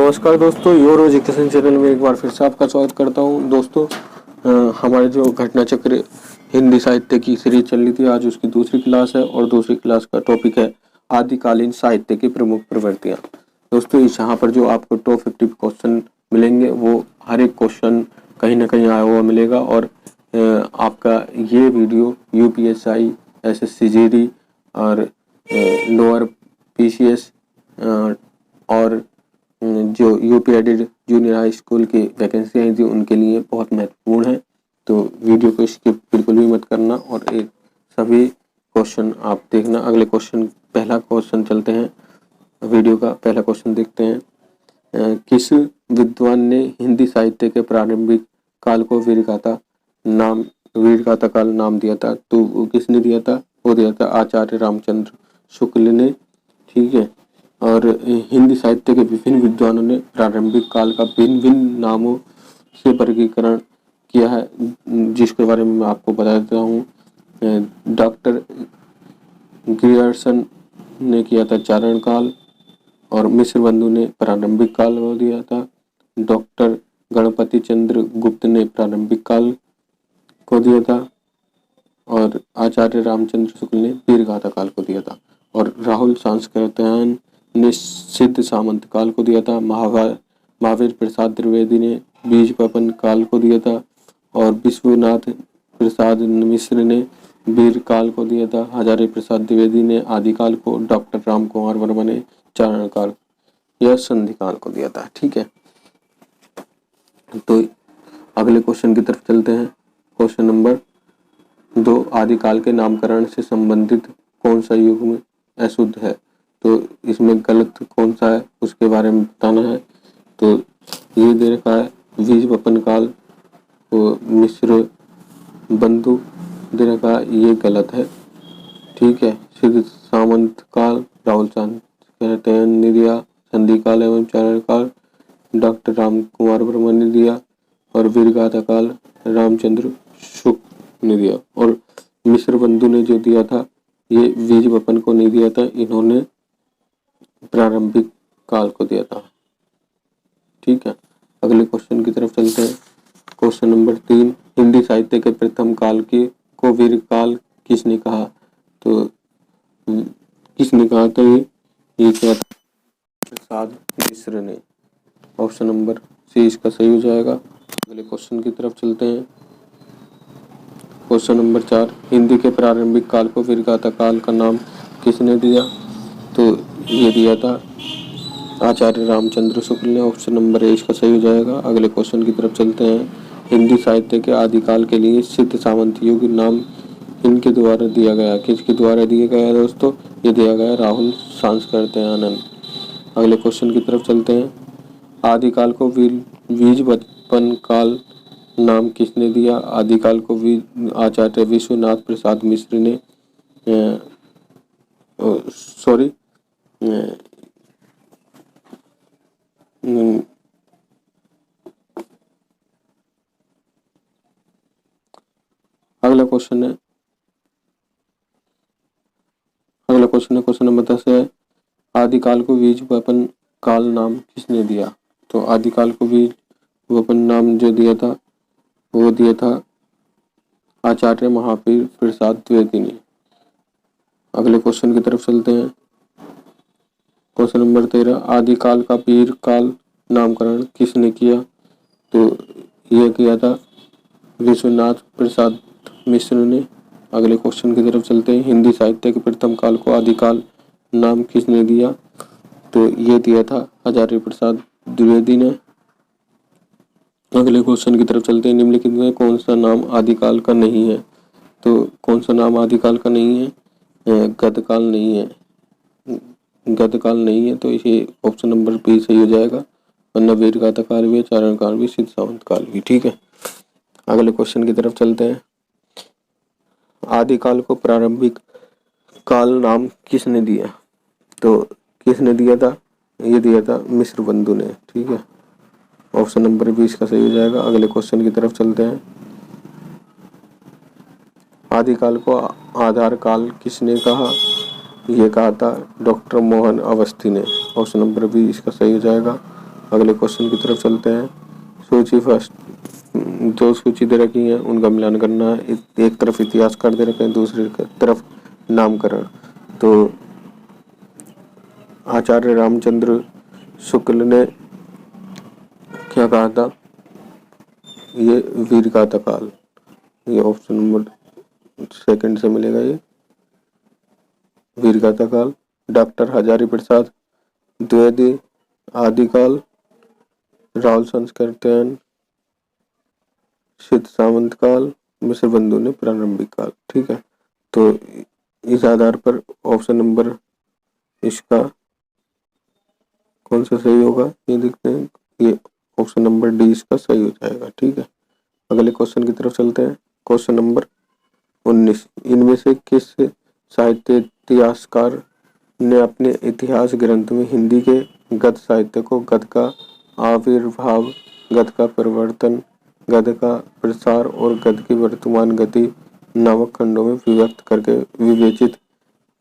नमस्कार दोस्तों, your education channel में एक बार फिर से आपका स्वागत करता हूं। दोस्तों हमारे जो घटना चक्र हिंदी साहित्य की सीरीज चल रही थी, आज उसकी दूसरी क्लास है और दूसरी क्लास का टॉपिक है आदिकालीन साहित्य की प्रमुख प्रवृत्तियां। दोस्तों यहाँ पर जो आपको टॉप 50 क्वेश्चन मिलेंगे वो हर एक क्वेश्चन कहीं ना कहीं आया हुआ मिलेगा और आपका ये वीडियो यूपीएसआई, एसएससी जीडी और लोअर पीसीएस और जो UP aided junior high school की वैकेंसी आई थी उनके लिए बहुत महत्वपूर्ण है। तो वीडियो को स्किप बिल्कुल भी मत करना और एक सभी क्वेश्चन आप देखना। अगले क्वेश्चन, पहला क्वेश्चन चलते हैं, वीडियो का पहला क्वेश्चन देखते हैं। किस विद्वान ने हिंदी साहित्य के प्रारंभिक काल को वीरगाथा काल नाम दिया था? तो वो किसने दिया था? वो दिया था आचार्य रामचंद्र शुक्ल ने। ठीक है। और हिंदी साहित्य के विभिन्न विद्वानों ने प्रारंभिक काल का भिन्न भिन्न नामों से वर्गीकरण किया है, जिसके बारे में मैं आपको बता देता हूँ। डॉक्टर ग्रियर्सन ने किया था चारण काल और मिश्र बंधु ने प्रारंभिक काल को दिया था। डॉक्टर गणपति चंद्र गुप्त ने प्रारंभिक काल को दिया था और आचार्य रामचंद्र शुक्ल ने वीरगाथा काल को दिया था। और राहुल सांस्कृत्यायन ने सिद्ध सामंत काल को दिया था। महावीर प्रसाद द्विवेदी ने बीज वपन काल को दिया था और विश्वनाथ प्रसाद मिश्र ने वीर काल को दिया था। हजारी प्रसाद द्विवेदी ने आदि काल को, डॉक्टर राम कुमार वर्मा ने चारण काल या संधि काल को दिया था। ठीक है, तो अगले क्वेश्चन की तरफ चलते हैं। क्वेश्चन नंबर 2, आदिकाल के नामकरण से संबंधित कौन सा युग्म अशुद्ध है? तो इसमें गलत कौन सा है उसके बारे में बताना है। तो ये दे रखा है बीज वपन काल, तो मिश्र बंधु दे रखा है, ये गलत है। ठीक है। सिद्ध सामंत काल राहुल सांस्कृत्यायन ने दिया। संधि काल एवं चारण काल डॉक्टर राम कुमार वर्मा ने दिया और वीरगाथा काल रामचंद्र शुक्ल ने दिया। और मिश्र बंधु ने जो दिया था ये बीज वपन को नहीं दिया था, इन्होंने प्रारंभिक काल को दिया था। ठीक है, अगले क्वेश्चन की तरफ चलते हैं। क्वेश्चन नंबर 3, हिंदी साहित्य के प्रथम काल को वीर काल किसने कहा? तो किसने कहा था? ये क्या था? प्रसाद मिश्र ने। ऑप्शन नंबर सी इसका सही हो जाएगा। अगले क्वेश्चन की तरफ चलते हैं। क्वेश्चन नंबर 4, हिंदी के प्रारंभिक काल को वीरगाथा काल का नाम किसने दिया? तो ये दिया था आचार्य रामचंद्र शुक्ल ने। ऑप्शन नंबर ए इसका सही हो जाएगा। अगले क्वेश्चन की तरफ चलते हैं। हिंदी साहित्य के आदिकाल के लिए सिद्ध सामंत युग नाम इनके द्वारा दिया गया? किसके द्वारा दिया गया दोस्तों? ये दिया गया राहुल सांस्कृत्यायन। अगले क्वेश्चन की तरफ चलते हैं। आदिकाल को बीज वपन काल नाम किसने दिया? आदिकाल को आचार्य विश्वनाथ प्रसाद मिश्र ने अगला क्वेश्चन है क्वेश्चन नंबर 10 है, आदिकाल को बीज वपन काल नाम किसने दिया? तो आदिकाल को बीज वपन नाम जो दिया था वो दिया था आचार्य महावीर प्रसाद द्विवेदी ने। अगले क्वेश्चन की तरफ चलते हैं। क्वेश्चन नंबर 13, आदिकाल का वीर काल नामकरण किसने किया? तो यह किया था विश्वनाथ प्रसाद मिश्र ने। अगले क्वेश्चन की तरफ चलते हैं। हिंदी साहित्य के प्रथम काल को आदिकाल नाम किसने दिया? तो ये दिया था हजारी प्रसाद द्विवेदी ने। अगले क्वेश्चन की तरफ चलते हैं। निम्नलिखित में कौन सा नाम आदिकाल का नहीं है? तो कौन सा नाम आदिकाल का नहीं है? गतकाल नहीं है। गतकाल नहीं है तो इसे ऑप्शन नंबर बी सही हो जाएगा, वरना वीरगाथा काल भी, चारण काल भी, सिद्ध सामंत काल भी। ठीक है, अगले क्वेश्चन की तरफ चलते हैं। आदिकाल को प्रारंभिक काल नाम किसने दिया? तो किसने दिया था? ये दिया था मिश्र बंधु ने। ठीक है, ऑप्शन नंबर 20 का सही हो जाएगा। अगले क्वेश्चन की तरफ चलते हैं। आदिकाल को आधार काल किसने कहा? ये कहा था डॉक्टर मोहन अवस्थी ने। ऑप्शन नंबर बी इसका सही हो जाएगा। अगले क्वेश्चन की तरफ चलते हैं। सूची फर्स्ट, जो सूची दे रखी है उनका मिलान करना है। एक तरफ इतिहासकार दे रखे हैं, दूसरी तरफ नामकरण। तो आचार्य रामचंद्र शुक्ल ने क्या कहा था, ये वीरगाथा काल, ये ऑप्शन नंबर सेकंड से मिलेगा ये वीरगाथा काल। डॉक्टर हजारी प्रसाद द्विवेदी आदिकाल, राहुल संस्कृत्यायन सिद्ध सामंत काल, मिश्र बंधु ने प्रारंभिक काल। ठीक है, तो इस आधार पर ऑप्शन नंबर इसका कौन सा सही होगा ये देखते हैं। ये ऑप्शन नंबर डी इसका सही हो जाएगा। ठीक है, अगले क्वेश्चन की तरफ चलते हैं। क्वेश्चन नंबर 19, इनमें से किस साहित्य इतिहासकार ने अपने इतिहास ग्रंथ में हिंदी के गद्य साहित्य को गद्य का आविर्भाव, गद्य का परिवर्तन, गद्य का प्रसार और गद्य की वर्तमान गति नामक खंडों में विभक्त करके विवेचित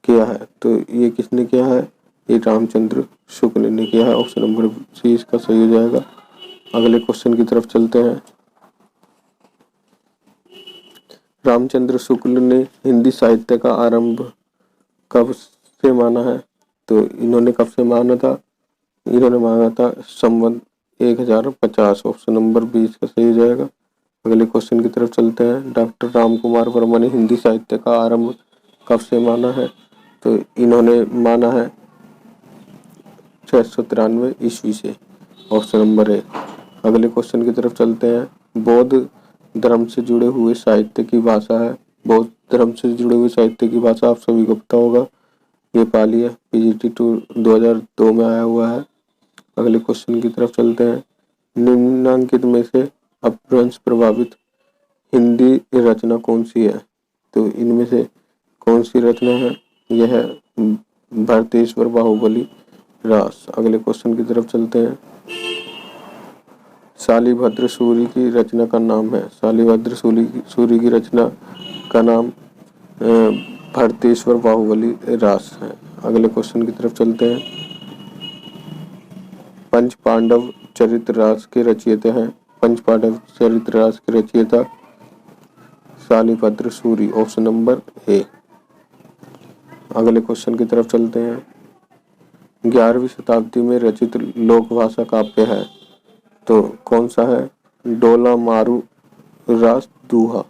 किया है? तो ये किसने किया है? ये रामचंद्र शुक्ल ने किया है। ऑप्शन नंबर सी इसका सही हो जाएगा। अगले क्वेश्चन की तरफ चलते हैं। रामचंद्र शुक्ल ने हिंदी साहित्य का आरंभ कब से माना है? तो इन्होंने कब से माना था? इन्होंने माना था संवत 1050। ऑप्शन नंबर 20 का सही हो जाएगा। अगले क्वेश्चन की तरफ चलते हैं। डॉक्टर राम कुमार वर्मा ने हिंदी साहित्य का आरंभ कब से माना है? तो इन्होंने माना है 693 ईस्वी से। Option number A. अगले क्वेश्चन की तरफ चलते हैं। बौद्ध धर्म से जुड़े हुए साहित्य की भाषा है। बौद्ध धर्म से जुड़े हुए साहित्य की भाषा आप सभी को पता होगा, ये पाली है। PGT 2002 में आया हुआ है। अगले क्वेश्चन की तरफ चलते हैं। निम्नांकित में से अपभ्रंश प्रभावित हिंदी रचना कौन सी है? तो इनमें से कौन सी रचना है? यह है भरतेश्वर बाहुबली रास। अगले क्वेश्चन की तरफ चलते हैं। शालिभद्र सूरी की रचना का नाम है। शालिभद्र सूरी की रचना का नाम भरतेश्वर बाहुबली रास है। अगले क्वेश्चन की तरफ चलते हैं। पंच पांडव चरित्र रास के रचयिता हैं। पंच पांडव चरित्र रास के रचयिता Shalibhadra Suri. Option number A. अगले क्वेश्चन की तरफ चलते हैं। 11वीं शताब्दी में रचित लोक भाषा काव्य है, तो कौन सा है? डोला मारू रास दूहा।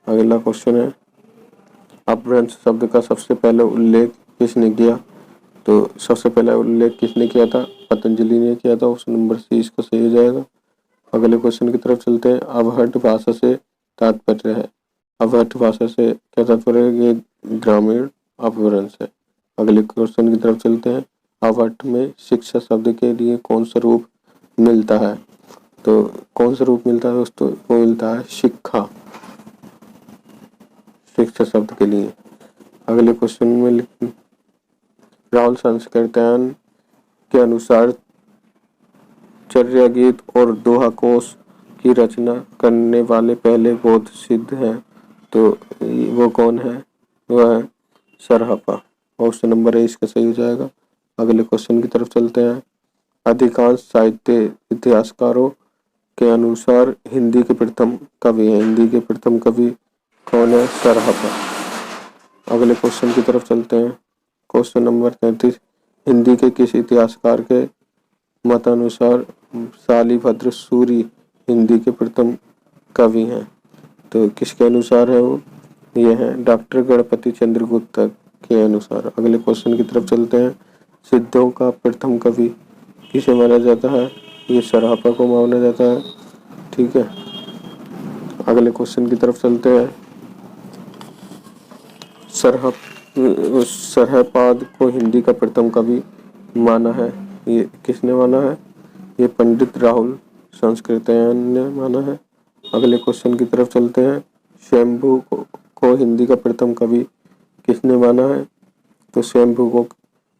अगला क्वेश्चन है। अपभ्रंश शब्द का सबसे पहले उल्लेख किसने किया? तो सबसे पहला उल्लेख किसने किया था? पतंजलि ने किया था। ऑप्शन नंबर सी इसका सही हो जाएगा। अगले क्वेश्चन की तरफ चलते हैं। अवहट भाषा से तात्पर्य है। अवहट भाषा से क्या तात्पर्य है? ये ग्रामीण अपभ्रंश है। अगले क्वेश्चन की तरफ चलते हैं। अवहट में शिक्षा शब्द के लिए कौन सा रूप मिलता है? तो कौन सा रूप मिलता है दोस्तों? वो मिलता है शिक्षा, शिक्षा शब्द के लिए। अगले क्वेश्चन में राहुल संस्कृत्यायन के अनुसार चर्या गीत और दोहा कोश की रचना करने वाले पहले बौद्ध सिद्ध हैं, तो वो कौन है? वह है सरहपा। ऑप्शन नंबर ए इसका सही हो जाएगा। अगले क्वेश्चन की तरफ चलते हैं। अधिकांश साहित्य इतिहासकारों के अनुसार हिंदी के प्रथम कवि हैं। हिंदी के प्रथम कवि कौन है? सरहपा। अगले क्वेश्चन की तरफ चलते हैं। क्वेश्चन नंबर 33, हिंदी के किस इतिहासकार के मतानुसार शालिभद्र सूरी हिंदी के प्रथम कवि हैं? तो किसके अनुसार है वो? ये है डॉक्टर गणपति चंद्र गुप्त के अनुसार। अगले क्वेश्चन की तरफ चलते हैं। सिद्धों का प्रथम कवि किसे माना जाता है? ये सरहपा को माना जाता है। ठीक है, अगले क्वेश्चन की तरफ चलते हैं। सरहपाद को हिंदी का प्रथम कवि माना है। ये किसने माना है? ये पंडित राहुल संस्कृत्यायन ने माना है। अगले क्वेश्चन की तरफ चलते हैं। शंभू को हिंदी का प्रथम कवि किसने माना है? तो शंभू को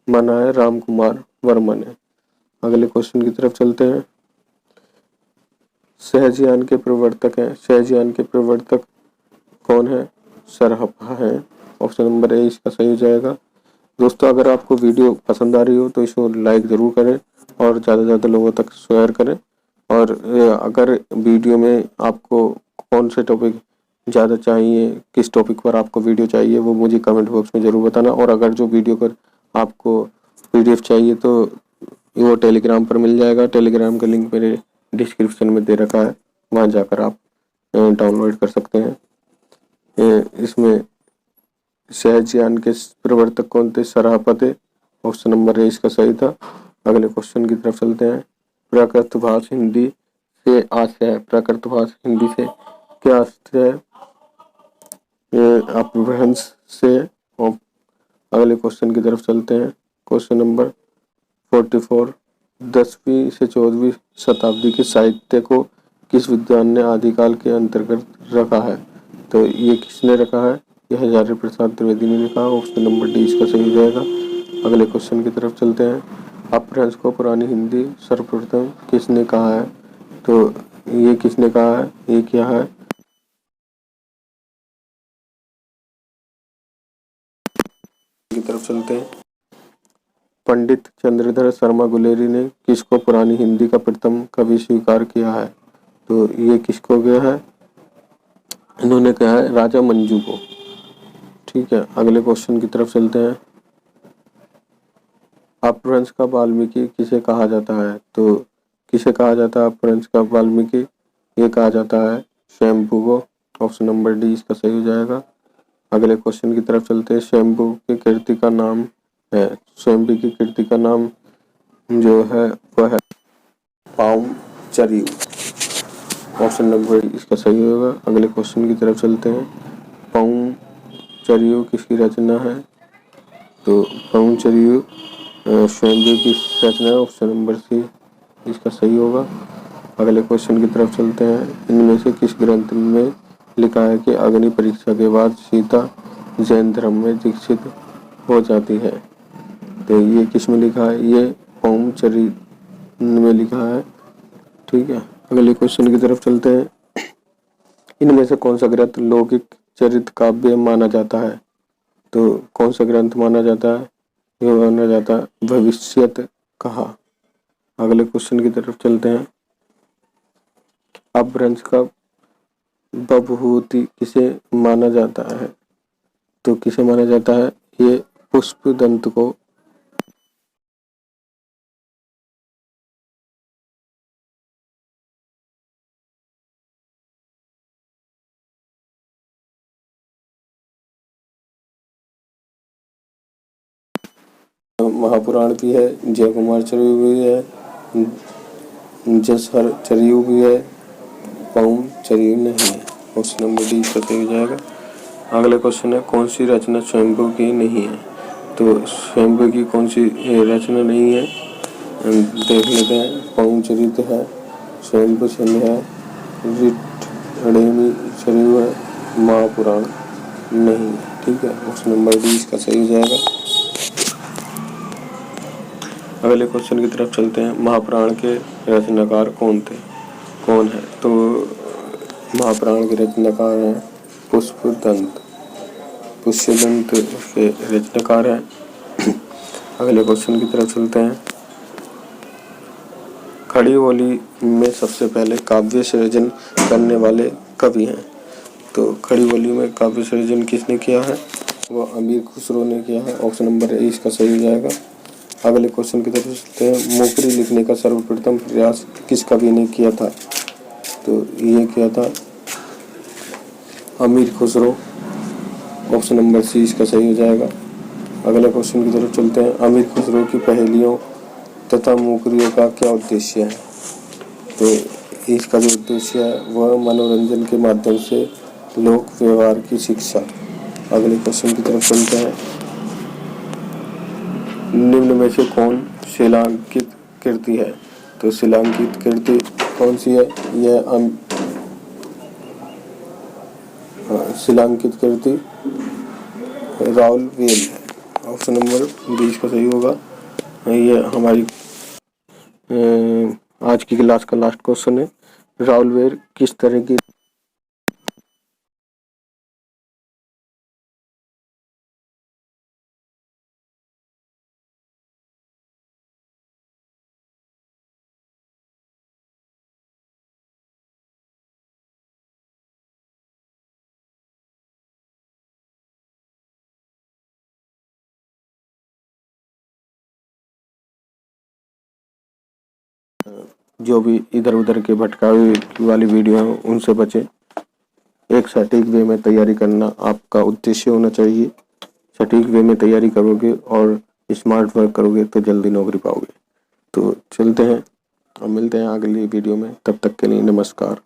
माना है राम कुमार वर्मा ने। अगले क्वेश्चन की तरफ चलते हैं। सहजयान के प्रवर्तक हैं। सहजयान के प्रवर्तक कौन है? सरहपा है। ऑप्शन नंबर ए इसका सही हो जाएगा। दोस्तों, अगर आपको वीडियो पसंद आ रही हो तो इसको लाइक जरूर करें और ज़्यादा से ज़्यादा लोगों तक शेयर करें। और अगर वीडियो में आपको कौन से टॉपिक ज़्यादा चाहिए, किस टॉपिक पर आपको वीडियो चाहिए, वो मुझे कमेंट बॉक्स में ज़रूर बताना। और अगर जो वीडियो पर आपको पीडीएफ चाहिए तो वो टेलीग्राम पर मिल जाएगा। टेलीग्राम का लिंक मेरे डिस्क्रिप्शन में दे रखा है, वहाँ जाकर आप डाउनलोड कर सकते हैं। इसमें सहज ज्ञान के प्रवर्तक कौन थे? सराहपते। ऑप्शन नंबर ए इसका सही था। अगले क्वेश्चन की तरफ चलते हैं। प्राकृतभाष हिंदी से आशय है। प्राकृतभाष हिंदी से क्या आशय है? अपभ्रंश से। और अगले क्वेश्चन की तरफ चलते हैं। Question number 44। 10वीं से 14वीं शताब्दी के साहित्य को किस विद्वान ने आदिकाल के अंतर्गत रखा है? तो ये किसने रखा है? यह हजारी प्रसाद द्विवेदी ने लिखा। ऑप्शन नंबर डी इसका सही हो जाएगा। अगले क्वेश्चन की तरफ चलते हैं। अपभ्रंश को पुरानी हिंदी सर्वप्रथम किसने कहा है? तो ये किसने कहा है? ये क्या है? की तरफ चलते हैं। पंडित चंद्रधर शर्मा गुलेरी ने किसको पुरानी हिंदी का प्रथम कवि स्वीकार किया है? तो ये किसको गया है? इन्होंने कहा है राजा मंजू को। ठीक है, अगले क्वेश्चन की तरफ चलते हैं। अपभ्रंश का वाल्मीकि किसे कहा जाता है? तो किसे कहा जाता है अपभ्रंश का वाल्मीकि? ये कहा जाता है स्वयंभू को। ऑप्शन नंबर डी इसका सही हो जाएगा। अगले क्वेश्चन की तरफ चलते हैं। स्वयंभू की कृति का नाम है। स्वयंभू की कृति का नाम जो है वह है पाउमचरियु। ऑप्शन नंबर इसका सही होगा। अगले क्वेश्चन की तरफ चलते हैं। पाउमचरियु किसकी रचना है? तो पाउमचरियु स्वयंभू की रचना है। ऑप्शन नंबर सी इसका सही होगा। अगले क्वेश्चन की तरफ चलते हैं। इनमें से किस ग्रंथ में लिखा है कि अग्नि परीक्षा के बाद सीता जैन धर्म में दीक्षित हो जाती है? तो ये किस में लिखा है? ये पाउमचरियु में लिखा है। ठीक है, अगले क्वेश्चन की तरफ चलते हैं। इनमें से कौन सा ग्रंथ लौकिक चरित्र काव्य माना जाता है? तो कौन सा ग्रंथ माना जाता है? ये माना जाता है भविष्यत कहा। अगले क्वेश्चन की तरफ चलते हैं। अपभ्रंश का बभूति किसे माना जाता है? तो किसे माना जाता है? ये पुष्पदंत को। महापुराण भी है, जय कुमार चरियु भी है, जसहर चरियु भी है, पाउम चरियु नहीं है। ऑप्शन नंबर डी सही हो जाएगा। अगला क्वेश्चन है कौन सी रचना स्वयंभू की नहीं है? तो स्वयंभू की कौन सी रचना नहीं है? देख लेते हैं। पाउम चरित्र है, स्वयंभू छंद है, ऋटअडेमी चरियु है, महापुराण नहीं। ठीक है, ऑप्शन नंबर डी इसका सही हो जाएगा। अगले क्वेश्चन की तरफ चलते हैं। महापुराण के रचनाकार कौन थे? कौन है? तो महापुराण के रचनाकार हैं पुष्पदंत। पुष्यदंत के रचनाकार हैं। अगले क्वेश्चन की तरफ चलते हैं। खड़ी बोली में सबसे पहले काव्य सृजन करने वाले कवि हैं? तो खड़ी बोली में काव्य सृजन किसने किया है? वो अमीर खुसरो ने किया है। ऑप्शन नंबर ए इसका सही हो जाएगा। अगले क्वेश्चन की तरफ चलते हैं। मोकरी लिखने का सर्वप्रथम प्रयास किस कवि ने किया था? तो ये किया था अमीर खुसरो। ऑप्शन नंबर सी इसका सही हो जाएगा। अगले क्वेश्चन की तरफ चलते हैं। अमीर खुसरो की पहेलियों तथा मोकरियों का क्या उद्देश्य है? तो इसका जो उद्देश्य है वह मनोरंजन के माध्यम से लोक व्यवहार की शिक्षा। अगले क्वेश्चन की तरफ चलते हैं। निम्न में से कौन शिलांकित कृति है? तो शिलांकित कृति कौन सी है? यह शिलांकित कृति राउल वेल है। ऑप्शन नंबर 20 का सही होगा। ये हमारी आज की क्लास का लास्ट क्वेश्चन है। राउल वेल किस तरह की जो भी इधर उधर के भटकावे वाली वीडियो हैं उनसे बचें। एक सटीक वे में तैयारी करना आपका उद्देश्य होना चाहिए। सटीक वे में तैयारी करोगे और स्मार्ट वर्क करोगे तो जल्दी नौकरी पाओगे। तो चलते हैं और मिलते हैं अगली वीडियो में, तब तक के लिए नमस्कार।